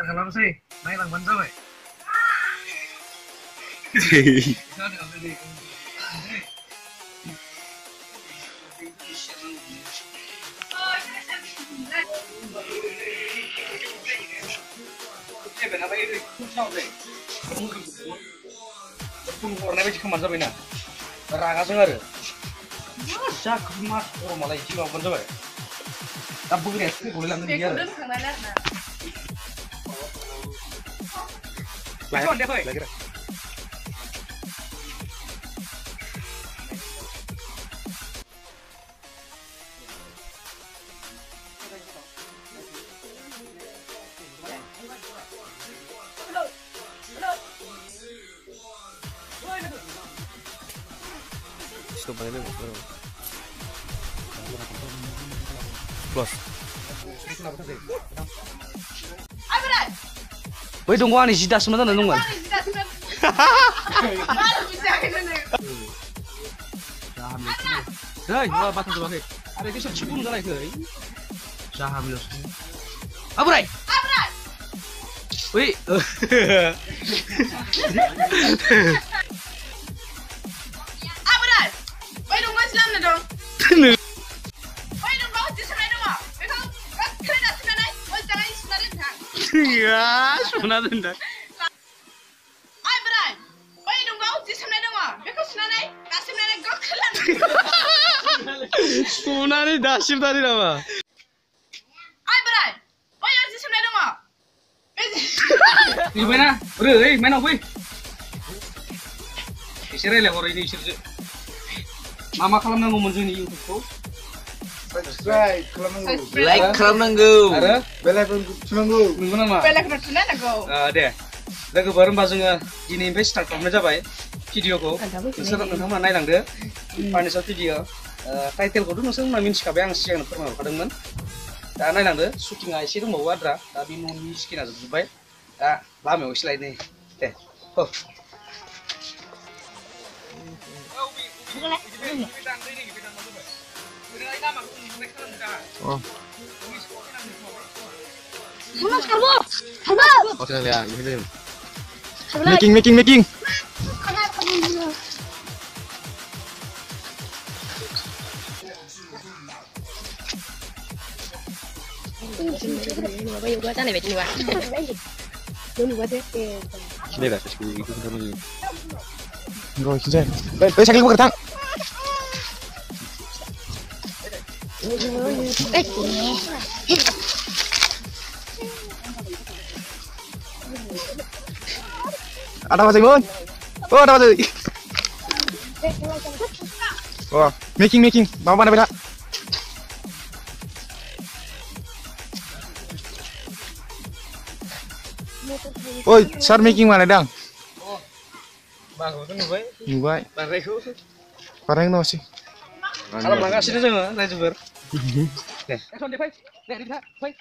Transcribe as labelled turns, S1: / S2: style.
S1: खालामसै नायलांबानो जाबाय हरनाय बायदि खालामबानो जाबायना रागाजों आरो जा मा खर'मालाय इदि माबानो जाबाय दा बोराया थैग'लाय लांगोन बिदि आरो Close. Woi dong gua nih sidas sebentar dong kan. Hei, gua batang tuh pakai. Ada itu sepuluh kali hei. Saham lu. Abrai. Abrai. Woi. Abrai. Woi dong gua selam dong. Iya, sebenarnya tidak. Ay berai, oi nunggu di sana dong. Beko sana, kasih nana gokelan. Sebenarnya dasar tadi nama. Ay berai, oi di sana dong. Di mana? Udah, mana oi? Isirnya lah orang ini isir. Mama kalau mau menjadi YouTube tuh. Subscribe, like kalau nanggu. Ada? Bel pun nanggu. Nanggu nama. Bel pun nanggu. Deh. Lagu baru bahasanya ini invest start kamu aja video ko. Sekarang nunggu mana naik deh. Panis video. Title ko dulu nusung namin sih yang sih yang pernah kadang man. Naik deh. Shooting aja sih tuh mau ada. Tapi mau miskin aja Dubai. Lama wis lain nih. Deh. Oh. Oh. Mas Karbo. Karbo. Oke ya, ini. Making. Ada apa sih, Bun? Oh, ada apa sih? Oh, making. Mau mana beda? Oh, share making mana dang? Oh, bagus tuh nubai. Pareng no sih. Kalau melangkah sini aja, naik juga. Nih, deh, Pak. Deh, lihat, Pak.